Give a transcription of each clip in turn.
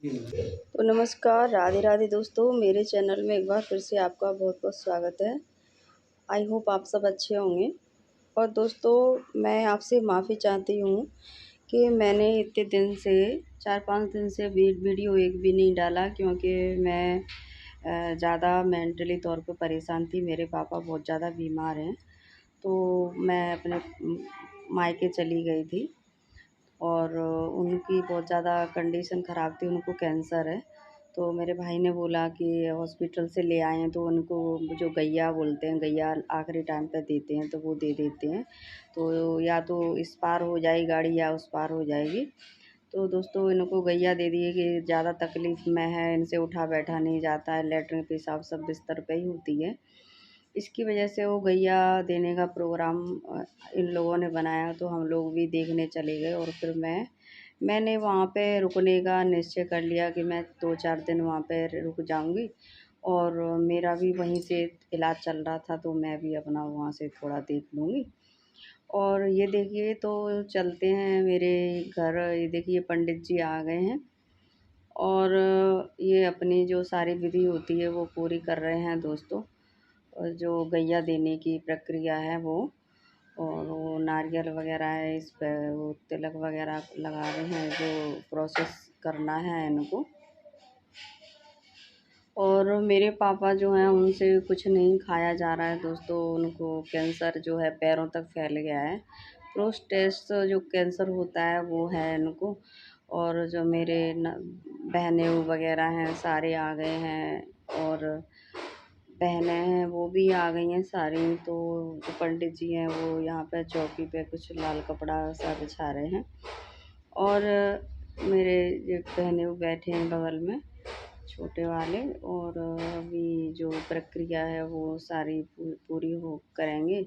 तो नमस्कार, राधे राधे दोस्तों। मेरे चैनल में एक बार फिर से आपका बहुत बहुत स्वागत है। आई होप आप सब अच्छे होंगे। और दोस्तों, मैं आपसे माफ़ी चाहती हूँ कि मैंने इतने दिन से 4-5 दिन से वीडियो एक भी नहीं डाला, क्योंकि मैं ज़्यादा मेंटली तौर पे परेशान थी। मेरे पापा बहुत ज़्यादा बीमार हैं, तो मैं अपने मायके चली गई थी। और उनकी बहुत ज़्यादा कंडीशन ख़राब थी, उनको कैंसर है। तो मेरे भाई ने बोला कि हॉस्पिटल से ले आएँ, तो उनको जो गैया बोलते हैं, गैया आखिरी टाइम पे देते हैं, तो वो दे देते हैं। तो या तो इस पार हो जाएगी गाड़ी या उस पार हो जाएगी। तो दोस्तों, इनको गैया दे दिए कि ज़्यादा तकलीफ़ में है, इनसे उठा बैठा नहीं जाता है, लैट्रिन पेशाब सब बिस्तर पे ही होती है। इसकी वजह से वो गैया देने का प्रोग्राम इन लोगों ने बनाया, तो हम लोग भी देखने चले गए। और फिर मैंने वहाँ पे रुकने का निश्चय कर लिया कि मैं 2-4 दिन वहाँ पे रुक जाऊँगी। और मेरा भी वहीं से इलाज चल रहा था, तो मैं भी अपना वहाँ से थोड़ा देख लूँगी। और ये देखिए, तो चलते हैं मेरे घर। ये देखिए, पंडित जी आ गए हैं और ये अपनी जो सारी विधि होती है वो पूरी कर रहे हैं दोस्तों। और जो गैया देने की प्रक्रिया है वो, और वो नारियल वगैरह है, इस पे वो तिलक वगैरह लगा रहे हैं, जो प्रोसेस करना है इनको। और मेरे पापा जो हैं, उनसे कुछ नहीं खाया जा रहा है दोस्तों। उनको कैंसर जो है पैरों तक फैल गया है। प्रोस्टेट जो कैंसर होता है वो है इनको। और जो मेरे बहनें वगैरह हैं सारे आ गए हैं, और बहनें हैं वो भी आ गई हैं सारी। तो जो पंडित जी हैं वो यहाँ पे चौकी पे कुछ लाल कपड़ा सा बिछा रहे हैं। और मेरे ये बहनें वो बैठे हैं बगल में, छोटे वाले। और अभी जो प्रक्रिया है वो सारी पूरी हो करेंगे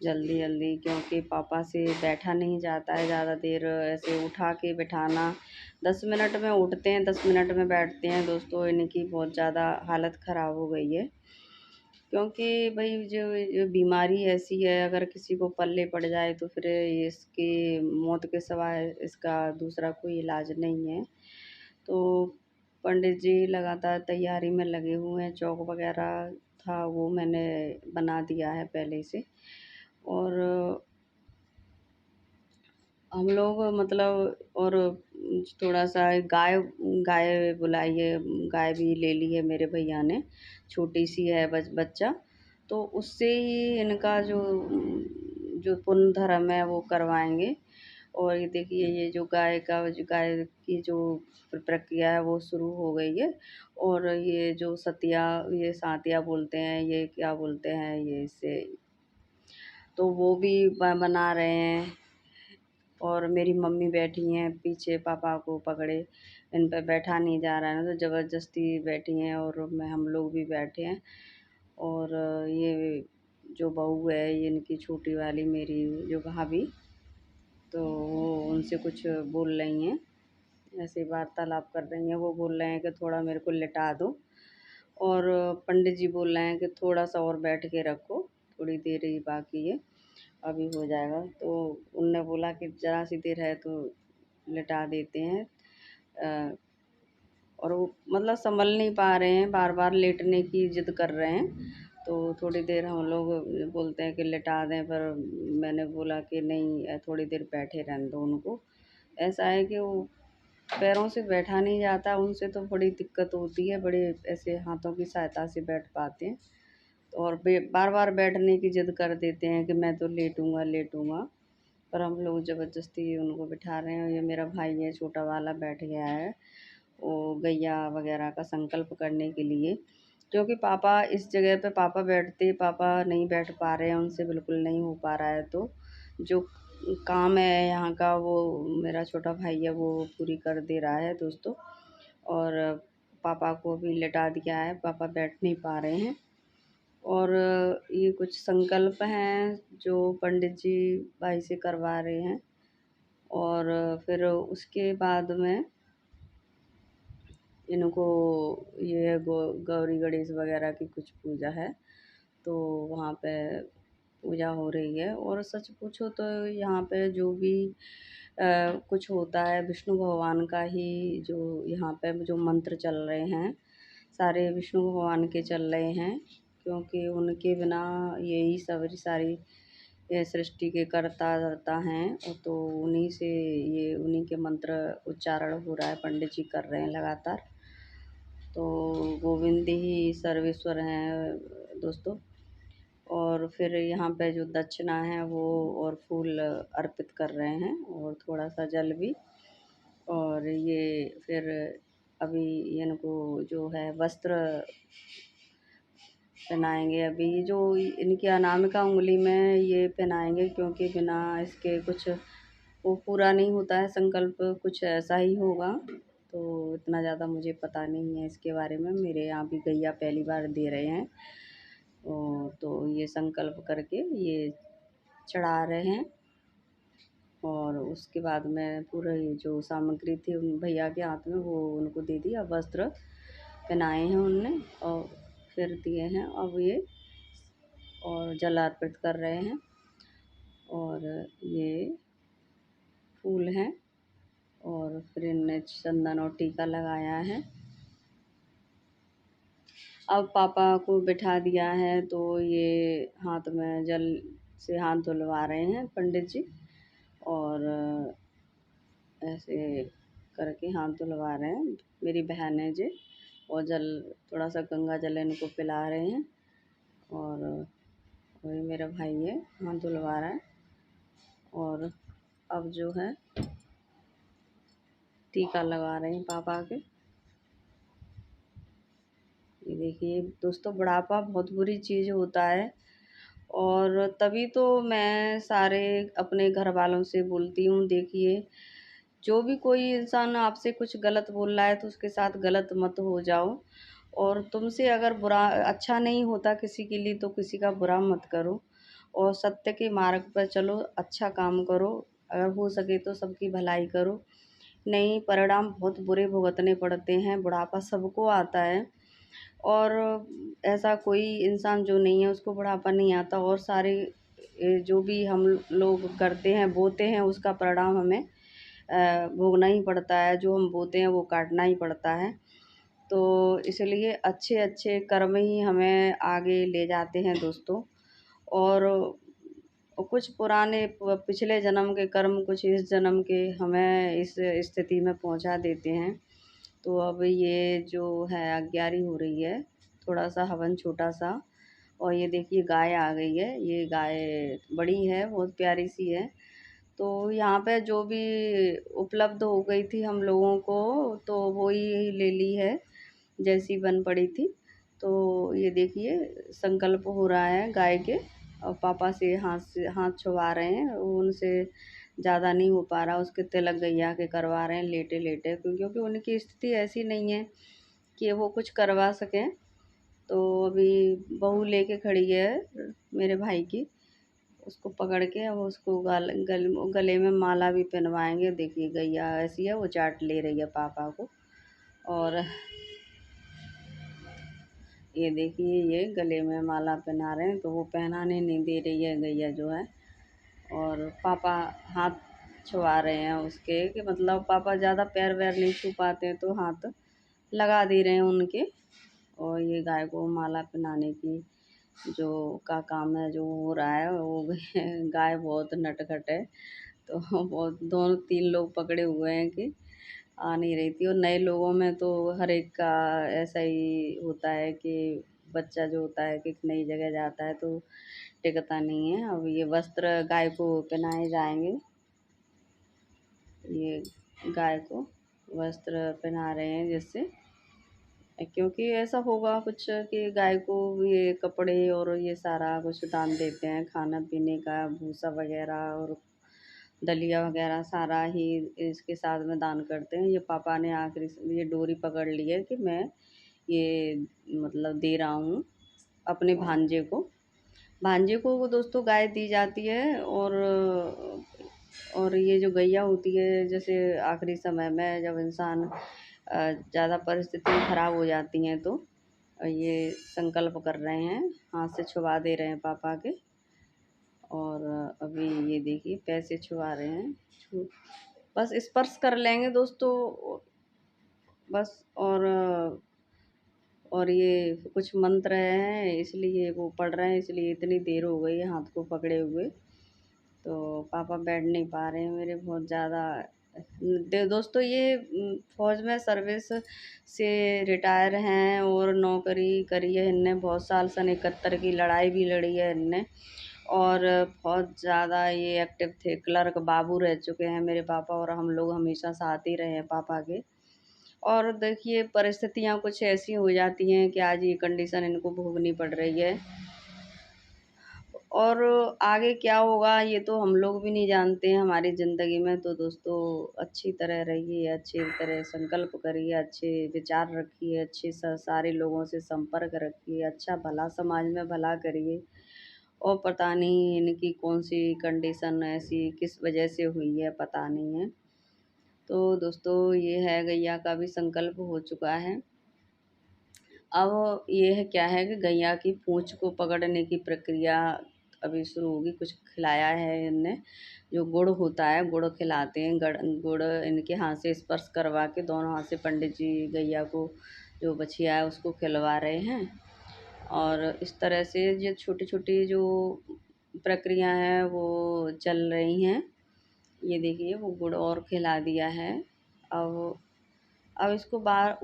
जल्दी जल्दी, क्योंकि पापा से बैठा नहीं जाता है ज़्यादा देर। ऐसे उठा के बिठाना, 10 मिनट में उठते हैं, 10 मिनट में बैठते हैं दोस्तों। इनकी बहुत ज़्यादा हालत ख़राब हो गई है, क्योंकि भाई जो बीमारी ऐसी है, अगर किसी को पल्ले पड़ जाए तो फिर इसकी मौत के सिवाय इसका दूसरा कोई इलाज नहीं है। तो पंडित जी लगातार तैयारी में लगे हुए हैं। चौक वगैरह था वो मैंने बना दिया है पहले से। और हम लोग मतलब, और थोड़ा सा गाय गाय बुलाई है, गाय भी ले ली है मेरे भैया ने। छोटी सी है बच्चा, तो उससे ही इनका जो जो पुण्य धर्म है वो करवाएंगे। और ये देखिए, ये जो गाय की जो प्रक्रिया है वो शुरू हो गई है। और ये जो सतिया, ये सातिया बोलते हैं, ये क्या बोलते हैं ये इसे, तो वो भी बना रहे हैं। और मेरी मम्मी बैठी हैं पीछे पापा को पकड़े, इन पे बैठा नहीं जा रहा है ना, तो ज़बरदस्ती बैठी हैं। और मैं हम लोग भी बैठे हैं। और ये जो बहू है, ये इनकी छोटी वाली मेरी जो भाभी, तो वो उनसे कुछ बोल रही हैं, ऐसे वार्तालाप कर रही हैं। वो बोल रहे हैं कि थोड़ा मेरे को लिटा दो। और पंडित जी बोल रहे हैं कि थोड़ा सा और बैठ के रखो, थोड़ी देर ही बाकी है, अभी हो जाएगा। तो उनने बोला कि ज़रा सी देर है तो लिटा देते हैं। अ, और वो मतलब संभल नहीं पा रहे हैं, बार बार लेटने की जिद कर रहे हैं। तो थोड़ी देर हम लोग बोलते हैं कि लिटा दें, पर मैंने बोला कि नहीं, थोड़ी देर बैठे रहने दो उनको। ऐसा है कि वो पैरों से बैठा नहीं जाता, उनसे तो बड़ी दिक्कत होती है, बड़े ऐसे हाथों की सहायता से बैठ पाते हैं। तो और बार बार बैठने की जिद कर देते हैं कि मैं तो लेटूंगा लेटूंगा। पर हम लोग ज़बरदस्ती उनको बिठा रहे हैं। ये मेरा भाई है छोटा वाला, बैठ गया है वो गैया वगैरह का संकल्प करने के लिए। क्योंकि पापा इस जगह पे पापा बैठते, पापा नहीं बैठ पा रहे हैं, उनसे बिल्कुल नहीं हो पा रहा है। तो जो काम है यहाँ का वो मेरा छोटा भाई है वो पूरी कर दे रहा है दोस्तों। और पापा को भी लिटा दिया है, पापा बैठ नहीं पा रहे हैं। और ये कुछ संकल्प हैं जो पंडित जी भाई से करवा रहे हैं। और फिर उसके बाद में इनको ये गौरी गणेश वगैरह की कुछ पूजा है, तो वहाँ पे पूजा हो रही है। और सच पूछो तो यहाँ पे जो भी कुछ होता है विष्णु भगवान का ही, जो यहाँ पे जो मंत्र चल रहे हैं सारे विष्णु भगवान के चल रहे हैं, क्योंकि उनके बिना यही सारी ये सृष्टि के कर्ता धर्ता हैं। और तो उन्हीं से ये उन्हीं के मंत्र उच्चारण हो रहा है, पंडित जी कर रहे हैं लगातार। तो गोविंद ही सर्वेश्वर हैं दोस्तों। और फिर यहाँ पे जो दक्षिणा है वो और फूल अर्पित कर रहे हैं और थोड़ा सा जल भी। और ये फिर अभी इनको जो है वस्त्र पहनाएंगे। अभी जो इनकी अनामिका उंगली में ये पहनाएंगे, क्योंकि बिना इसके कुछ वो पूरा नहीं होता है संकल्प, कुछ ऐसा ही होगा। तो इतना ज़्यादा मुझे पता नहीं है इसके बारे में, मेरे यहाँ भी गैया पहली बार दे रहे हैं। तो ये संकल्प करके ये चढ़ा रहे हैं। और उसके बाद में पूरा ये जो सामग्री थी उन भैया के हाथ में वो उनको दे दिया, वस्त्र पहनाए हैं उनने और फिर दिए हैं। अब ये और जल अर्पित कर रहे हैं। और ये फूल हैं और फिर इनने चंदन और टीका लगाया है। अब पापा को बिठा दिया है तो ये हाथ में जल से हाथ धुलवा रहे हैं पंडित जी। और ऐसे करके हाथ धुलवा रहे हैं मेरी बहन है जी। और जल थोड़ा सा गंगा जल इनको पिला रहे हैं। और वही मेरा भाई है, हाथ धुलवा रहा है। और अब जो है टीका लगा रहे हैं पापा के। ये देखिए दोस्तों, बुढ़ापा बहुत बुरी चीज़ होता है। और तभी तो मैं सारे अपने घर वालों से बोलती हूँ, देखिए जो भी कोई इंसान आपसे कुछ गलत बोल रहा है तो उसके साथ गलत मत हो जाओ। और तुमसे अगर बुरा अच्छा नहीं होता किसी के लिए तो किसी का बुरा मत करो। और सत्य के मार्ग पर चलो, अच्छा काम करो, अगर हो सके तो सबकी भलाई करो। नहीं, परिणाम बहुत बुरे भुगतने पड़ते हैं, बुढ़ापा सबको आता है। और ऐसा कोई इंसान जो नहीं है उसको बुढ़ापा नहीं आता। और सारे जो भी हम लोग करते हैं बोते हैं उसका परिणाम हमें भोगना ही पड़ता है। जो हम बोते हैं वो काटना ही पड़ता है। तो इसलिए अच्छे अच्छे कर्म ही हमें आगे ले जाते हैं दोस्तों। और कुछ पुराने पिछले जन्म के कर्म कुछ इस जन्म के हमें इस स्थिति में पहुंचा देते हैं। तो अब ये जो है अग्यारी हो रही है, थोड़ा सा हवन छोटा सा। और ये देखिए गाय आ गई है, ये गाय बड़ी है, बहुत प्यारी सी है। तो यहाँ पे जो भी उपलब्ध हो गई थी हम लोगों को तो वो ही ले ली है जैसी बन पड़ी थी। तो ये देखिए संकल्प हो रहा है गाय के। और पापा से हाथ छुआ रहे हैं, उनसे ज़्यादा नहीं हो पा रहा, उसके तिलक गैया के करवा रहे हैं लेटे लेटे, क्योंकि उनकी स्थिति ऐसी नहीं है कि वो कुछ करवा सकें। तो अभी बहू लेके खड़ी है मेरे भाई की, उसको पकड़ के अब उसको गले में माला भी पहनवाएंगे। देखिए गैया ऐसी है, वो चाट ले रही है पापा को। और ये देखिए ये गले में माला पहना रहे हैं तो वो पहनाने नहीं दे रही है गैया जो है। और पापा हाथ छुआ रहे हैं उसके, कि मतलब पापा ज़्यादा पैर वैर नहीं छू पाते हैं तो हाथ लगा दे रहे हैं उनके। और ये गाय को माला पहनाने की जो का काम है जो हो रहा है वो गाय बहुत नटखट है। तो बहुत दोनों तीन लोग पकड़े हुए हैं कि आ नहीं रही थी। और नए लोगों में तो हर एक का ऐसा ही होता है कि बच्चा जो होता है कि नई जगह जाता है तो टिकता नहीं है। अब ये वस्त्र गाय को पहनाए जाएंगे, ये गाय को वस्त्र पहना रहे हैं जिससे, क्योंकि ऐसा होगा कुछ कि गाय को ये कपड़े और ये सारा कुछ दान देते हैं, खाना पीने का भूसा वगैरह और दलिया वगैरह सारा ही इसके साथ में दान करते हैं। ये पापा ने आखिरी ये डोरी पकड़ ली है कि मैं ये मतलब दे रहा हूँ अपने भांजे को। भांजे को वो दोस्तों गाय दी जाती है। और ये जो गैया होती है जैसे आखिरी समय में जब इंसान ज़्यादा परिस्थिति खराब हो जाती हैं तो ये संकल्प कर रहे हैं, हाथ से छुआ दे रहे हैं पापा के। और अभी ये देखिए पैसे छुआ रहे हैं। बस स्पर्श कर लेंगे दोस्तों बस। और ये कुछ मंत्र हैं इसलिए वो पढ़ रहे हैं, इसलिए इतनी देर हो गई है हाथ को पकड़े हुए। तो पापा बैठ नहीं पा रहे हैं मेरे बहुत ज़्यादा। दोस्तों ये फौज में सर्विस से रिटायर हैं और नौकरी करी है इनने बहुत साल, सन 71 की लड़ाई भी लड़ी है इनने। और बहुत ज़्यादा ये एक्टिव थे, क्लर्क बाबू रह चुके हैं मेरे पापा, और हम लोग हमेशा साथ ही रहे हैं पापा के। और देखिए परिस्थितियाँ कुछ ऐसी हो जाती हैं कि आज ये कंडीशन इनको भोगनी पड़ रही है। और आगे क्या होगा ये तो हम लोग भी नहीं जानते हैं हमारी ज़िंदगी में। तो दोस्तों अच्छी तरह रहिए, अच्छी तरह संकल्प करिए, अच्छे विचार रखिए, अच्छे सारे लोगों से संपर्क रखिए, अच्छा भला समाज में भला करिए। और पता नहीं इनकी कौन सी कंडीशन ऐसी किस वजह से हुई है पता नहीं है। तो दोस्तों ये है गैया का भी संकल्प हो चुका है। अब ये है क्या है कि गैया की पूँछ को पकड़ने की प्रक्रिया अभी शुरू होगी। कुछ खिलाया है इनने, जो गुड़ होता है गुड़ खिलाते हैं। गुड़ इनके हाथ से स्पर्श करवा के दोनों हाथ से पंडित जी गैया को, जो बछिया है उसको खिलवा रहे हैं। और इस तरह से ये छोटी छोटी जो प्रक्रिया है वो चल रही हैं। ये देखिए वो गुड़ और खिला दिया है। अब इसको बाहर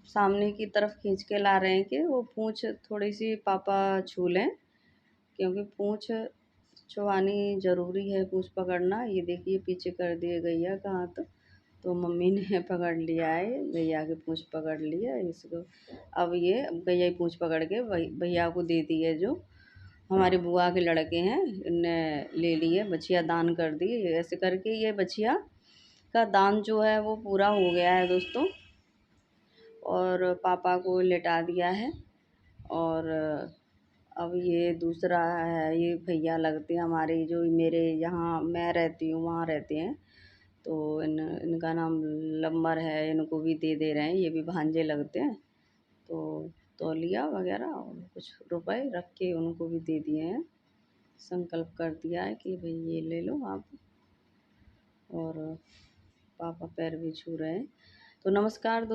सामने की तरफ खींच के ला रहे हैं कि वो पूँछ थोड़ी सी पापा छू लें, क्योंकि पूँछ छुआनी ज़रूरी है, पूँछ पकड़ना। ये देखिए पीछे कर दिए गैया का हाथ, तो मम्मी ने पकड़ लिया है, गैया की पूँछ पकड़ लिया इसको। अब ये गैया की पूँछ पकड़ के भैया को दे दी है, जो हमारी बुआ के लड़के हैं इनने ले लिए, बछिया दान कर दी। ऐसे करके ये बछिया का दान जो है वो पूरा हो गया है दोस्तों। और पापा को लेटा दिया है। और अब ये दूसरा है, ये भैया लगते हैं हमारे, जो मेरे यहाँ मैं रहती हूँ वहाँ रहते हैं। तो इनका नाम लम्बर है, इनको भी दे रहे हैं, ये भी भांजे लगते हैं। तो तौलिया वगैरह और कुछ रुपए रख के उनको भी दे दिए हैं। संकल्प कर दिया है कि भाई ये ले लो आप। और पापा पैर भी छू रहे हैं। तो नमस्कार।